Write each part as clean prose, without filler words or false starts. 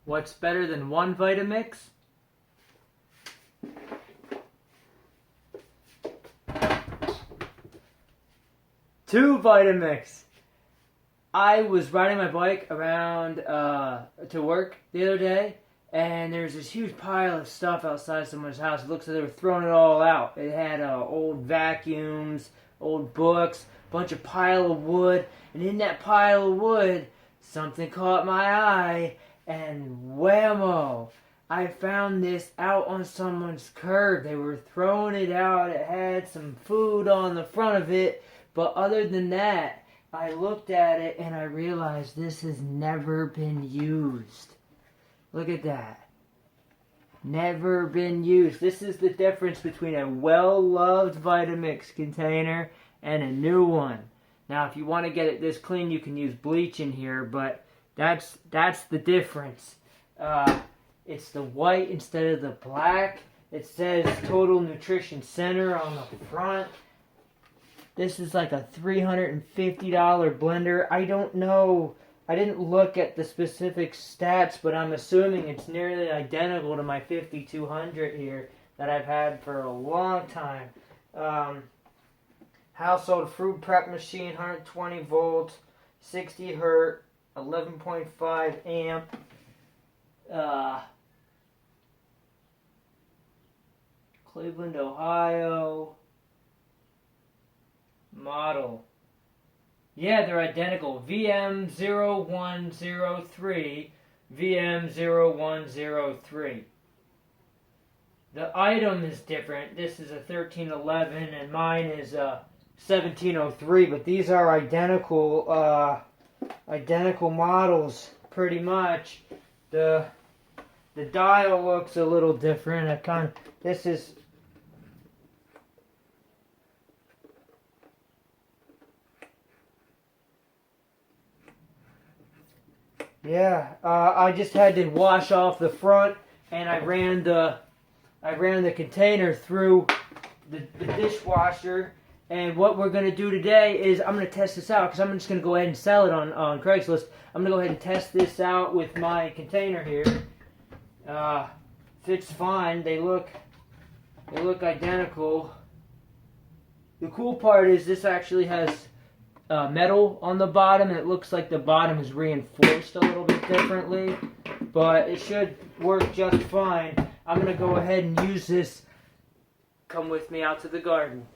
What's better than one Vitamix? Two Vitamix. I was riding my bike around to work the other day, and there's this huge pile of stuff outside someone's house. It looks like they were throwing it all out. It had old vacuums, old books, a bunch of pile of wood, and in that pile of wood, something caught my eye, and whammo! I found this out on someone's curb. They were throwing it out. It had some food on the front of it, but other than that, I looked at it and I realized this has never been used. Look at that. Never been used. This is the difference between a well-loved Vitamix container and a new one. Now, if you want to get it this clean, you can use bleach in here, but that's the difference. It's the white instead of the black. It says Total Nutrition Center on the front. This is like a $350 blender. I don't know. I didn't look at the specific stats, but I'm assuming it's nearly identical to my 5200 here that I've had for a long time. Household fruit prep machine, 120 volts, 60 hertz, 11.5 amp. Cleveland, Ohio. Model. Yeah, they're identical. VM0103, VM0103. The item is different. This is a 1311 and mine is a 1703, but these are identical models pretty much. The dial looks a little different. This is I just had to wash off the front, and I ran the container through the dishwasher. And what we're going to do today is I'm going to test this out because I'm just going to go ahead and sell it on Craigslist. I'm going to go ahead and test this out with my container here. Fits fine. They look identical. The cool part is this actually has metal on the bottom, and it looks like the bottom is reinforced a little bit differently, but it should work just fine. I'm going to go ahead and use this. Come with me out to the garden.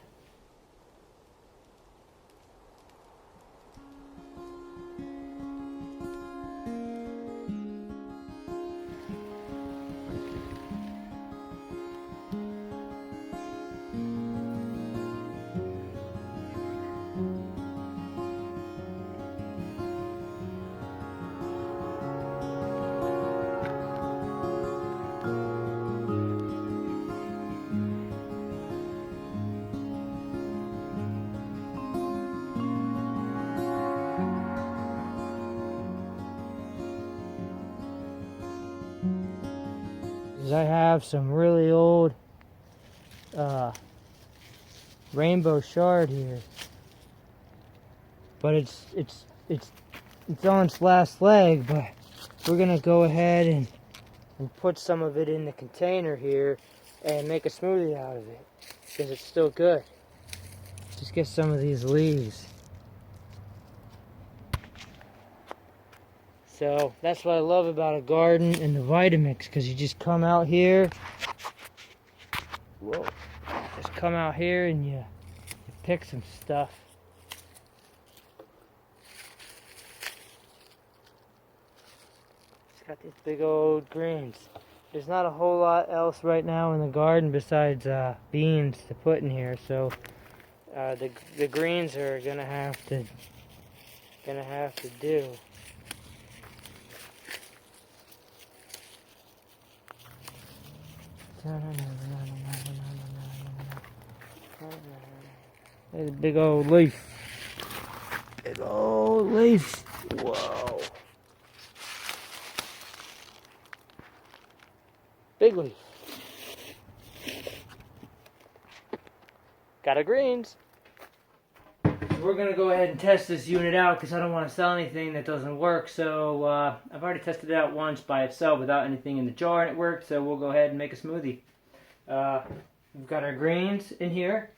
I have some really old rainbow shard here, but it's on its last leg. But we're gonna go ahead and put some of it in the container here and make a smoothie out of it because it's still good. Just get some of these leaves. So that's what I love about a garden and the Vitamix, because you just come out here. Whoa. Just come out here and you pick some stuff. It's got these big old greens. There's not a whole lot else right now in the garden besides beans to put in here, so the greens are gonna have to do. There's a big old leaf. Big old leaf. Whoa. Big leaf. Got a greens. we're going to go ahead and test this unit out because I don't want to sell anything that doesn't work. So I've already tested it out once by itself without anything in the jar and it worked. So we'll go ahead and make a smoothie. We've got our greens in here.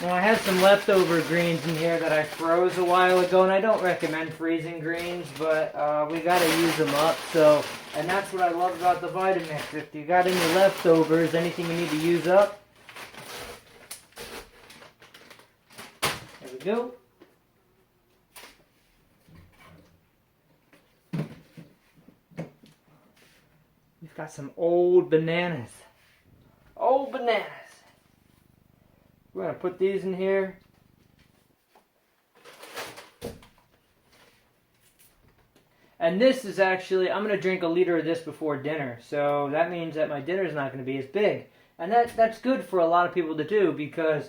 Now I have some leftover greens in here that I froze a while ago, and I don't recommend freezing greens, but we gotta use them up. So, and that's what I love about the Vitamix. If you got any leftovers, anything you need to use up, there we go. We've got some old bananas. Old bananas. We're going to put these in here. And this is actually, I'm going to drink a liter of this before dinner. So that means that my dinner is not going to be as big. And that's good for a lot of people to do because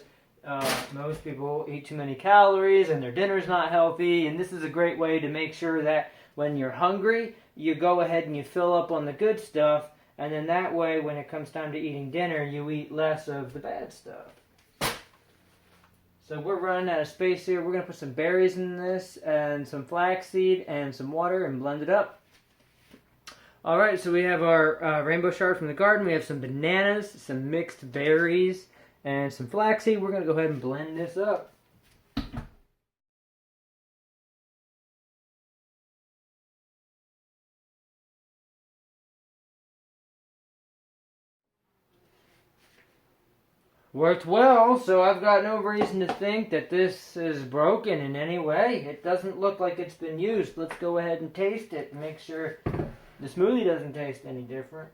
most people eat too many calories and their dinner is not healthy. And this is a great way to make sure that when you're hungry, you go ahead and you fill up on the good stuff. And then that way, when it comes time to eating dinner, you eat less of the bad stuff. So we're running out of space here. We're going to put some berries in this and some flaxseed and some water and blend it up. Alright, so we have our rainbow chard from the garden. We have some bananas, some mixed berries, and some flaxseed. We're going to go ahead and blend this up. Worked well, so I've got no reason to think that this is broken in any way. It doesn't look like it's been used. Let's go ahead and taste it and make sure the smoothie doesn't taste any different.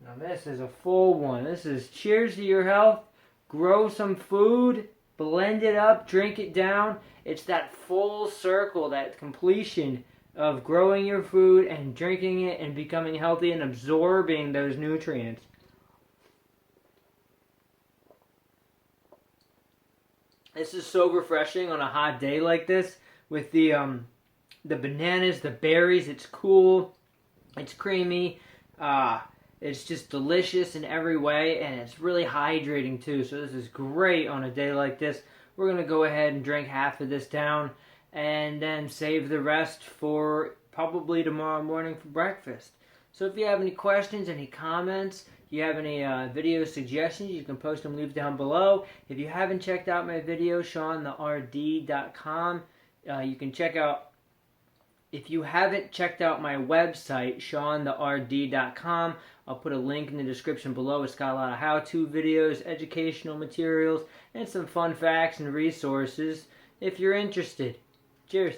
Now this is a full one. This is cheers to your health, grow some food, blend it up, drink it down. It's that full circle, that completion of growing your food and drinking it and becoming healthy and absorbing those nutrients. This is so refreshing on a hot day like this with the bananas, the berries. It's cool, it's creamy, it's just delicious in every way, and it's really hydrating too. So this is great on a day like this. We're going to go ahead and drink half of this down and then save the rest for probably tomorrow morning for breakfast. So if you have any questions, any comments, you have any video suggestions, you can post them, leave down below. If you haven't checked out my video, SeanTheRD.com, you can check out, if you haven't checked out my website, SeanTheRD.com, I'll put a link in the description below. It's got a lot of how-to videos, educational materials, and some fun facts and resources if you're interested. Cheers.